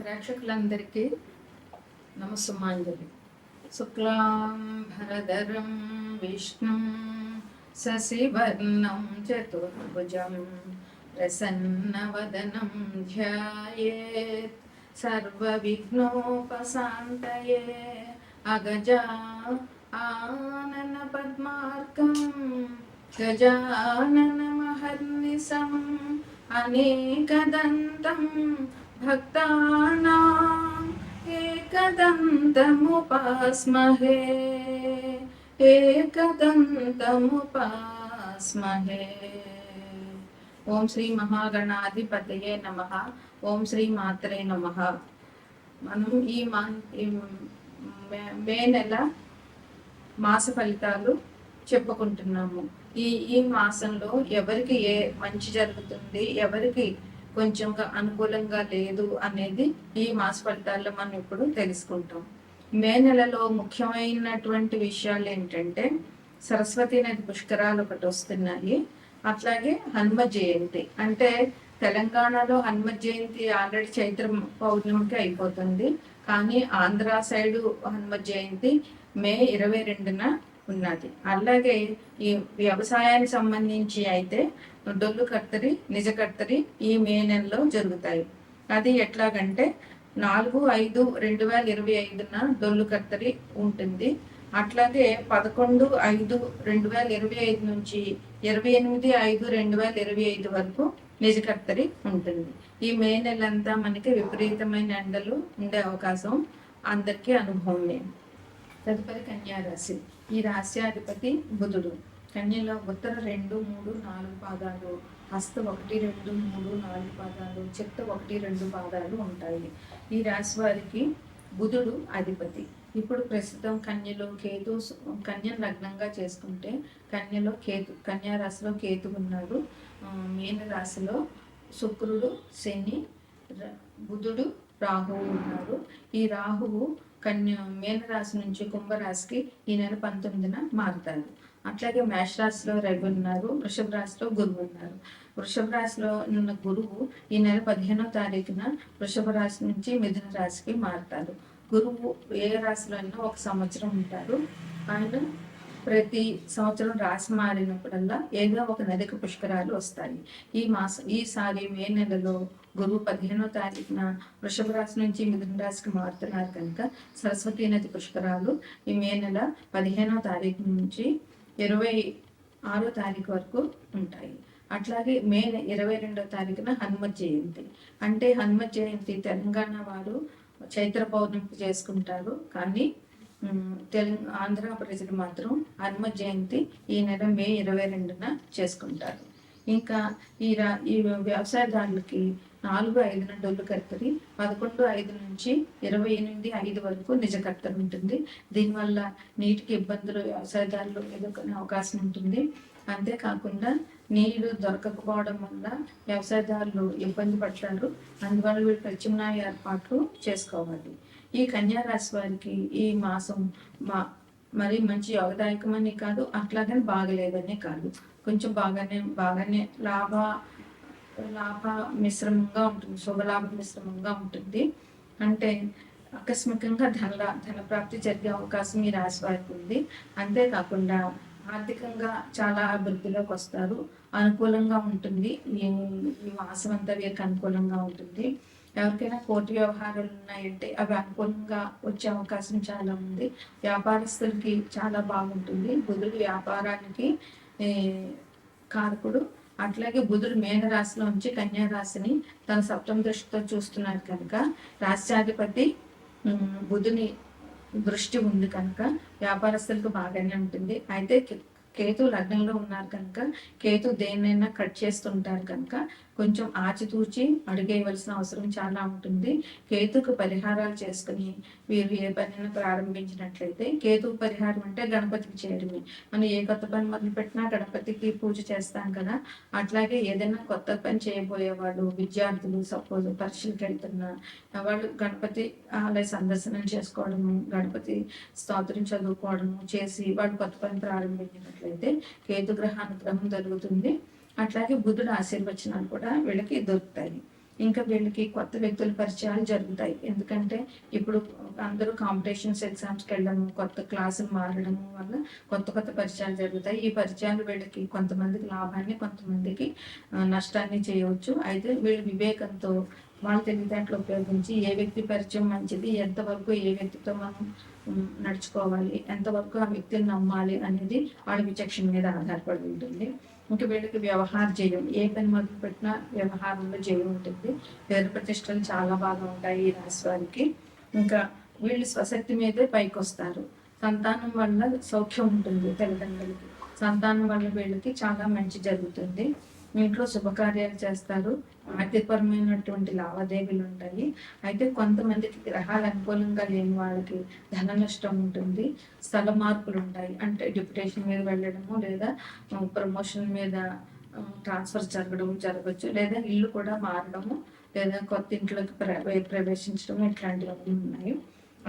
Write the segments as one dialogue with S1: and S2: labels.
S1: ప్రేక్షకులందరికీ నమస్సుమాంజలి. శుక్లాం భరధరం విష్ణుం శశివర్ణం చతుర్భుజం ప్రసన్నవదనం ధ్యాయేత్ సర్వవిఘ్నోపశాంతయే. అగజా ఆనన పద్మార్కం గజాననమహర్నిశం అనేకదంతం భక్తానాం ఏకదంతముపాస్మహే ఏకదంతముపాస్మహే. ఓం శ్రీ మహాగణాధిపతయే నమః. ఓం శ్రీ మాత్రే నమః. మనం ఈ మే నెల మాస ఫలితాలు చెప్పుకుంటున్నాము. ఈ మాసంలో ఎవరికి ఏ మంచి జరుగుతుంది, ఎవరికి కొంచెం అనుకూలంగా లేదు అనేది ఈ మాస ఫలితాల్లో మనం ఇప్పుడు తెలుసుకుంటాం. మే నెలలో ముఖ్యమైనటువంటి విషయాలు ఏంటంటే సరస్వతి నది పుష్కరాలు ఒకటి వస్తున్నాయి. అట్లాగే హనుమ జయంతి, అంటే తెలంగాణలో హనుమ జయంతి ఆల్రెడీ చైత్ర పౌర్ణమికి అయిపోతుంది, కానీ ఆంధ్ర సైడు హనుమ జయంతి మే 22న ఉన్నది. అలాగే ఈ వ్యవసాయానికి సంబంధించి అయితే డొల్లు కర్తరి, నిజ కర్తరి ఈ మే నెలలో జరుగుతాయి. అది ఎట్లాగంటే 4/5/2025న డొల్లు కర్తరి ఉంటుంది. అట్లాగే 11/5/2025 నుంచి 28/5/2025 వరకు నిజ కర్తరి ఉంటుంది. ఈ మే నెలంతా మనకి విపరీతమైన ఎండలు ఉండే అవకాశం అందరికీ అనుభవమే. తదుపరి కన్యారాశి. ఈ రాశ్యాధిపతి బుధుడు. కన్యలో ఉత్తర 2, 3, 4 పాదాలు, హస్త 1, 2, 3, 4 పాదాలు, చిత్త 1, 2 పాదాలు ఉంటాయి. ఈ రాశి వారికి బుధుడు అధిపతి. ఇప్పుడు ప్రస్తుతం కన్యలో కేతు, కన్యను లగ్నంగా చేసుకుంటే కన్యలో కేతు, కన్యా రాశిలో కేతు ఉన్నాడు. మీన రాశిలో శుక్రుడు, శని, బుధుడు, రాహువు ఉన్నారు. ఈ రాహువు మీనరాశి నుంచి కుంభరాశికి ఈ నెల 19న మారుతారు. అట్లాగే మేషరాశిలో రవి ఉన్నారు. వృషభ రాశిలో గురువు ఉన్నారు. వృషభ రాశిలో ఉన్న గురువు ఈ నెల 15వ తారీఖున వృషభ రాశి నుంచి మిథున రాశికి మారుతారు. గురువు ఏ రాశిలో అయినా 1 సంవత్సరం ఉంటారు. ఆయన ప్రతి సంవత్సరం రాశి మారినప్పుడల్లా ఏదో ఒక నదికి పుష్కరాలు వస్తాయి. ఈసారి మే నెలలో గురువు 15వ తారీఖున వృషభ రాశి నుంచి మిథున రాశికి మారుతున్నారు కనుక సరస్వతీ నది పుష్కరాలు ఈ మే నెల 15వ తారీఖు నుంచి 26వ తారీఖు వరకు ఉంటాయి. అట్లాగే మే 22వ తారీఖున హనుమ జయంతి. అంటే హనుమ జయంతి తెలంగాణ వారు చైత్ర పౌర్ణమికి చేసుకుంటారు, కానీ ఆంధ్ర ప్రజలు మాత్రం హనుమ జయంతి ఈ నెల మే 22న చేసుకుంటారు. ఇంకా ఈ వ్యవసాయదారులకి 4/5న డొల్లు కర్తరి, 11/5 నుంచి 28/5 వరకు నిజ కర్తరి ఉంటుంది. దీనివల్ల నీటికి ఇబ్బందులు వ్యవసాయదారులు ఎదుర్కొనే అవకాశం ఉంటుంది. అంతేకాకుండా నీరు దొరకకపోవడం వల్ల వ్యవసాయదారులు ఇబ్బంది పడతారు. అందువల్ల వీళ్ళు ప్రత్యామ్నాయ ఏర్పాట్లు చేసుకోవాలి. ఈ కన్యా రాశి వారికి ఈ మాసం మరి మంచి యోగదాయకమని కాదు, అట్లాగని బాగలేదని కాదు, కొంచెం బాగానే లాభ మిశ్రమంగా ఉంటుంది, శుభలాభ మిశ్రమంగా ఉంటుంది. అంటే ఆకస్మికంగా ధన ప్రాప్తి జరిగే అవకాశం ఈ రాశి వారికి ఉంది. అంతేకాకుండా ఆర్థికంగా చాలా అభివృద్ధిలోకి వస్తారు. అనుకూలంగా ఉంటుంది. ఈ మాసం అంతా వీరికి అనుకూలంగా ఉంటుంది. ఎవరికైనా కోర్టు వ్యవహారాలు ఉన్నాయంటే అవి అనుకూలంగా వచ్చే అవకాశం చాలా ఉంది. వ్యాపారస్తులకి చాలా బాగుంటుంది. బుధుడు వ్యాపారానికి కారకుడు. అట్లాగే బుధుడు మేన రాశిలో ఉంచి కన్యా రాశిని తన సప్తమ దృష్టితో చూస్తున్నారు కనుక రాష్ట్రాధిపతి బుధుని దృష్టి ఉంది కనుక వ్యాపారస్తులకు బాగానే ఉంటుంది. అయితే కేతు లగ్నంలో ఉన్నారు కనుక కేతు దేన్నైనా కట్ చేస్తుంటారు కనుక కొంచెం ఆచితూచి అడుగేయవలసిన అవసరం చాలా ఉంటుంది. కేతుకు పరిహారాలు చేసుకుని వీరు ఏ పనిని ప్రారంభించినట్లయితే, కేతు పరిహారం అంటే గణపతికి చేయడమే. మనం ఏ కొత్త పని మొదలు పెట్టినా గణపతికి పూజ చేస్తాం కదా, అట్లాగే ఏదైనా కొత్త పని చేయబోయేవాళ్ళు, విద్యార్థులు సపోజ్ పరీక్షలకు వెళ్తున్న వాళ్ళు గణపతి ఆలయ సందర్శనం చేసుకోవడము, గణపతి స్తోత్రం చదువుకోవడము చేసి వాళ్ళు కొత్త పని ప్రారంభించినట్లయితే కేతు గ్రహ అనుగ్రహం జరుగుతుంది. అట్లాగే బుధుడు ఆశీర్వచనాలు కూడా వీళ్ళకి దొరుకుతాయి. ఇంకా వీళ్ళకి కొత్త వ్యక్తుల పరిచయాలు జరుగుతాయి. ఎందుకంటే ఇప్పుడు అందరూ కాంపిటీషన్స్ ఎగ్జామ్స్కి వెళ్ళడము, కొత్త క్లాసులు మారడం వల్ల కొత్త కొత్త పరిచయాలు జరుగుతాయి. ఈ పరిచయాలు వీళ్ళకి కొంతమందికి లాభాన్ని, కొంతమందికి నష్టాన్ని చేయవచ్చు. అయితే వీళ్ళు వివేకంతో వాళ్ళ తెలివితేటలు ఉపయోగించి ఏ వ్యక్తి పరిచయం మంచిది, ఎంతవరకు ఏ వ్యక్తితో మనం నడుచుకోవాలి, ఎంతవరకు ఆ వ్యక్తిని నమ్మాలి అనేది వాళ్ళ విచక్షణ మీద ఆధారపడి ఉంటుంది. ఇంకా వీళ్ళకి వ్యవహార జయం, ఏ పని మొదలు పెట్టినా వ్యవహారంలో జయం ఉంటుంది. పేరు ప్రతిష్టలు చాలా బాగా ఉంటాయి ఈ రాశి వారికి. ఇంకా వీళ్ళు స్వశక్తి మీదే పైకి వస్తారు. సంతానం వల్ల సౌఖ్యం ఉంటుంది తల్లిదండ్రులకి. సంతానం వల్ల వీళ్ళకి చాలా మంచి జరుగుతుంది. ఇంట్లో శుభకార్యాలు చేస్తారు. ఆర్థికపరమైనటువంటి లావాదేవీలు ఉంటాయి. అయితే కొంతమందికి గ్రహాలు అనుకూలంగా లేని వాళ్ళకి ధన నష్టం ఉంటుంది. స్థల మార్పులు ఉంటాయి. అంటే డిప్యుటేషన్ మీద వెళ్ళడము, లేదా ప్రమోషన్ మీద ట్రాన్స్ఫర్ జరగచ్చు, లేదా ఇల్లు కూడా మారడము, లేదా కొత్త ఇంట్లోకి ప్రవేశించడం, ఇట్లాంటివన్నీ ఉన్నాయి.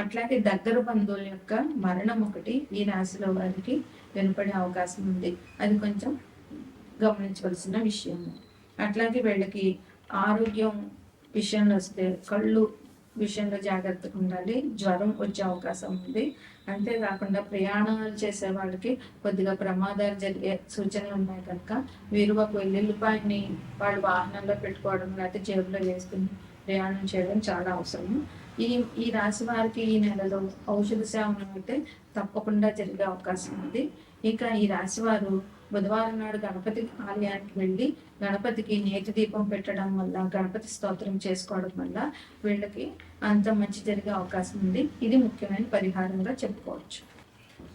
S1: అట్లాగే దగ్గర బంధువుల యొక్క మరణం ఒకటి ఈ రాశిలో వారికి వినపడే అవకాశం ఉంది. అది కొంచెం గమనించవలసిన విషయము. అట్లాగే వీళ్ళకి ఆరోగ్యం విషయంలో వస్తే కళ్ళు విషయంలో జాగ్రత్తగా ఉండాలి. జ్వరం వచ్చే అవకాశం ఉంది. అంతేకాకుండా ప్రయాణాలు చేసే వాళ్ళకి కొద్దిగా ప్రమాదాలు జరిగే సూచనలు ఉన్నాయి కనుక వీరు ఒక వెల్లుల్లిపాయని వాళ్ళ వాహనంలో పెట్టుకోవడం, లేకపోతే జేబులో వేసుకుని ప్రయాణం చేయడం చాలా అవసరము. ఈ రాశి వారికి ఈ నెలలో ఔషధ సేవనం అయితే తప్పకుండా జరిగే అవకాశం ఉంది. ఇక ఈ రాశి వారు బుధవారం నాడు గణపతి ఆలయానికి వెళ్ళి గణపతికి నేతి దీపం పెట్టడం వల్ల, గణపతి స్తోత్రం చేసుకోవడం వల్ల వీళ్ళకి అంత మంచి జరిగే అవకాశం ఉంది. ఇది ముఖ్యమైన పరిహారంగా చెప్పుకోవచ్చు.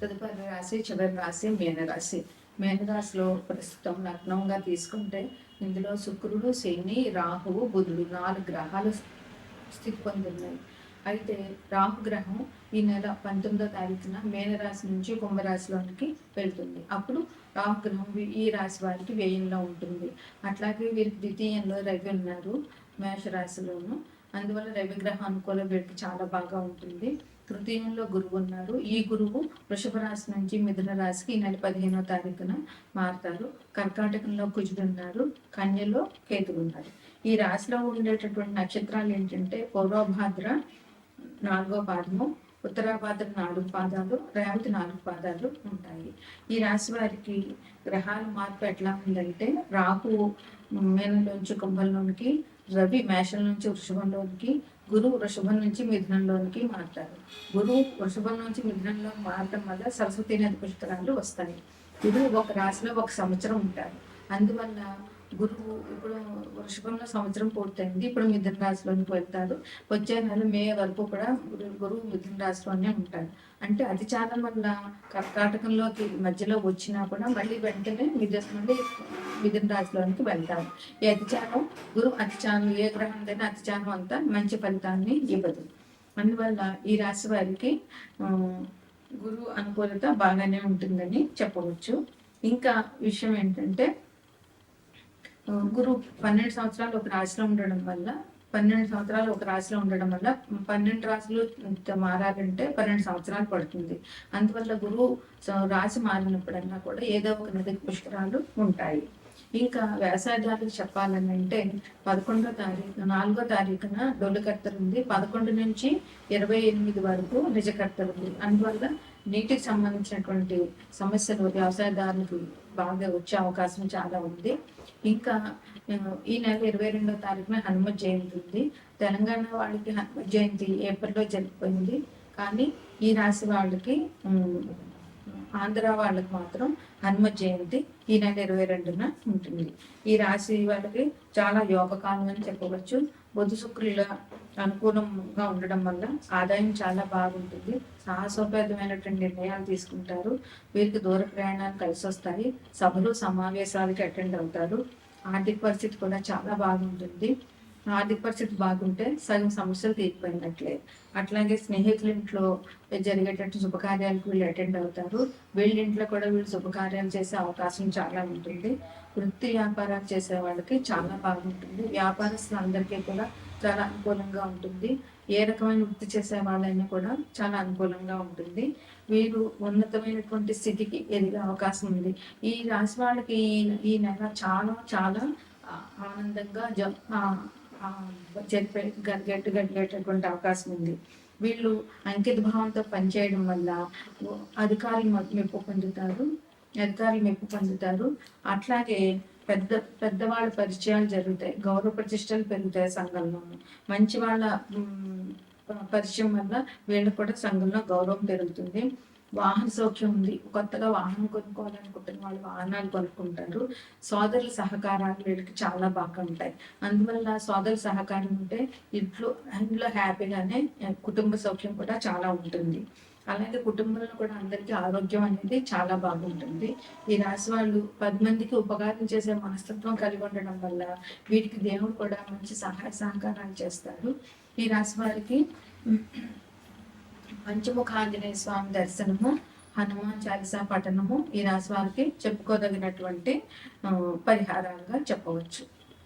S1: తదుపరి రాశి, చివరి రాశి మీనరాశి. మీనరాశిలో ప్రస్తుతం లగ్నంగా తీసుకుంటే ఇందులో శుక్రుడు, శని, రాహువు, బుధుడు 4 గ్రహాలు స్థితి పొందున్నాయి. అయితే రాహుగ్రహం ఈ నెల 19వ తారీఖున మీనరాశి నుంచి కుంభరాశిలోనికి వెళ్తుంది. అప్పుడు రాహుగ్రహం ఈ రాశి వారికి వ్యయంలో ఉంటుంది. అట్లాగే వీరికి ద్వితీయంలో రవి ఉన్నారు మేషరాశిలోను. అందువల్ల రవిగ్రహం అనుకూల వీరికి చాలా బాగా ఉంటుంది. తృతీయంలో గురువు ఉన్నారు. ఈ గురువు వృషభ రాశి నుంచి మిథున రాశికి ఈ నెల 15వ తారీఖున మారుతారు. కర్కాటకంలో కుజుడు ఉన్నారు. కన్యలో కేతుడు ఉన్నారు. ఈ రాశిలో ఉండేటటువంటి నక్షత్రాలు ఏంటంటే పూర్వభాద్ర 4వ పాదము, ఉత్తరాభాద్ర 4 పాదాలు, రేవతి 4 పాదాలు ఉంటాయి. ఈ రాశి వారికి గ్రహాల మార్పు ఎట్లా ఉందంటే రాహు మీనంలోంచి కుంభంలోనికి, రవి మేషం నుంచి వృషభంలోనికి, గురువు వృషభం నుంచి మిథునంలోనికి మారుతారు. గురువు వృషభం నుంచి మిథునంలో మారడం వల్ల సరస్వతి నది పుష్కరాలు వస్తాయి. గురువు ఒక రాశిలో 1 సంవత్సరం ఉంటారు. అందువల్ల గురువు ఇప్పుడు వృషభంలో సంవత్సరం పూర్తయింది. ఇప్పుడు మిథున రాశిలోనికి వెళ్తారు. వచ్చే నెల మే వరకు కూడా గురువు మిథున రాశిలోనే ఉంటారు. అంటే అతిచారం వల్ల కర్కాటకంలోకి మధ్యలో వచ్చినా కూడా మళ్ళీ వెంటనే మిథున రాశిలోనికి వెళ్తారు. ఈ అతిచారం గురువు అతిచారం ఏ గ్రహం అయినా అతిచారం అంతా మంచి ఫలితాన్ని ఇవ్వదు. అందువల్ల ఈ రాశి వారికి గురువు అనుకూలత బాగానే ఉంటుందని చెప్పవచ్చు. ఇంకా విషయం ఏంటంటే గురువు 12 సంవత్సరాలు ఒక రాశిలో ఉండడం వల్ల 12 రాశులు మారాలంటే 12 సంవత్సరాలు పడుతుంది. అందువల్ల గురువు రాశి మారినప్పుడన్నా కూడా ఏదో ఒక నది పుష్కరాలు ఉంటాయి. ఇంకా వ్యవసాయదారులకు చెప్పాలని అంటే 4వ తారీఖున డొల్లుకర్తలు ఉంది. 11 నుంచి 28 వరకు నిజకర్తలు ఉంది. అందువల్ల నీటికి సంబంధించినటువంటి సమస్యలు వ్యవసాయదారులకు బాగా వచ్చే అవకాశం చాలా ఉంది. ఇంకా ఈ నెల 22వ తారీఖున హనుమత్ జయంతి ఉంది. తెలంగాణ వాళ్ళకి హనుమత్ జయంతి ఏప్రిల్లో జరిగిపోయింది. కానీ ఈ రాశి వాళ్ళకి ఆంధ్ర వాళ్ళకి మాత్రం హనుమత్ జయంతి ఈ నెల 22న ఉంటుంది. ఈ రాశి వాళ్ళకి చాలా యోగకాలం అని చెప్పవచ్చు. బుధ శుక్రుల అనుకూలంగా ఉండడం వల్ల ఆదాయం చాలా బాగుంటుంది. సాహసోపేతమైనటువంటి నిర్ణయాలు తీసుకుంటారు. వీరికి దూర ప్రయాణాలు కలిసి వస్తాయి. సభలు సమావేశాలకి అటెండ్ అవుతారు. ఆర్థిక పరిస్థితి కూడా చాలా బాగుంటుంది. ఆర్థిక పరిస్థితి బాగుంటే సగం సమస్యలు తీరిపోయినట్లే. అట్లాగే స్నేహితుల ఇంట్లో జరిగేటట్టు శుభకార్యాలకు వీళ్ళు అటెండ్ అవుతారు. వీళ్ళ ఇంట్లో కూడా వీళ్ళు శుభకార్యాలు చేసే అవకాశం చాలా ఉంటుంది. వృత్తి వ్యాపారాలు చేసే వాళ్ళకి చాలా బాగుంటుంది. వ్యాపారస్తులందరికీ కూడా చాలా అనుకూలంగా ఉంటుంది. ఏ రకమైన వృత్తి చేసే వాళ్ళైనా కూడా చాలా అనుకూలంగా ఉంటుంది. వీరు ఉన్నతమైనటువంటి స్థితికి ఎదిగే అవకాశం ఉంది. ఈ రాశి వాళ్ళకి ఈ నెల చాలా చాలా ఆనందంగా గడిగేటటువంటి అవకాశం ఉంది. వీళ్ళు అంకిత భావంతో పనిచేయడం వల్ల అధికారులు మెప్పు పొందుతారు. అట్లాగే పెద్దవాళ్ళ పరిచయాలు జరుగుతాయి, గౌరవ ప్రతిష్టలు పెరుగుతాయి సంఘంలో. మంచి వాళ్ళ పరిచయం వల్ల వీళ్ళకి కూడా సంఘంలో గౌరవం పెరుగుతుంది. వాహన సౌఖ్యం ఉంది, కొత్తగా వాహనం కొనుక్కోవాలనుకుంటున్న వాళ్ళు వాహనాలు కొనుక్కుంటారు. సోదరుల సహకారాలు వీళ్ళకి చాలా బాగా ఉంటాయి. అందువల్ల సోదరుల సహకారం ఉంటే ఇంట్లో హ్యాపీగానే కుటుంబ సౌఖ్యం కూడా చాలా ఉంటుంది. అలాగే కుటుంబంలో కూడా అందరికీ ఆరోగ్యం అనేది చాలా బాగుంటుంది. ఈ రాశి వాళ్ళు 10 మందికి ఉపకారం చేసే మనస్తత్వం కలిగి ఉండడం వల్ల వీటికి దేవుడు కూడా మంచి సహాయ సహకారాలు చేస్తారు. ఈ రాశి వారికి పంచముఖ ఆంజనేయ స్వామి దర్శనము, హనుమాన్ చాలీసా పఠనము ఈ రాశి వారికి చెప్పుకోదగినటువంటి పరిహారాలుగా చెప్పవచ్చు.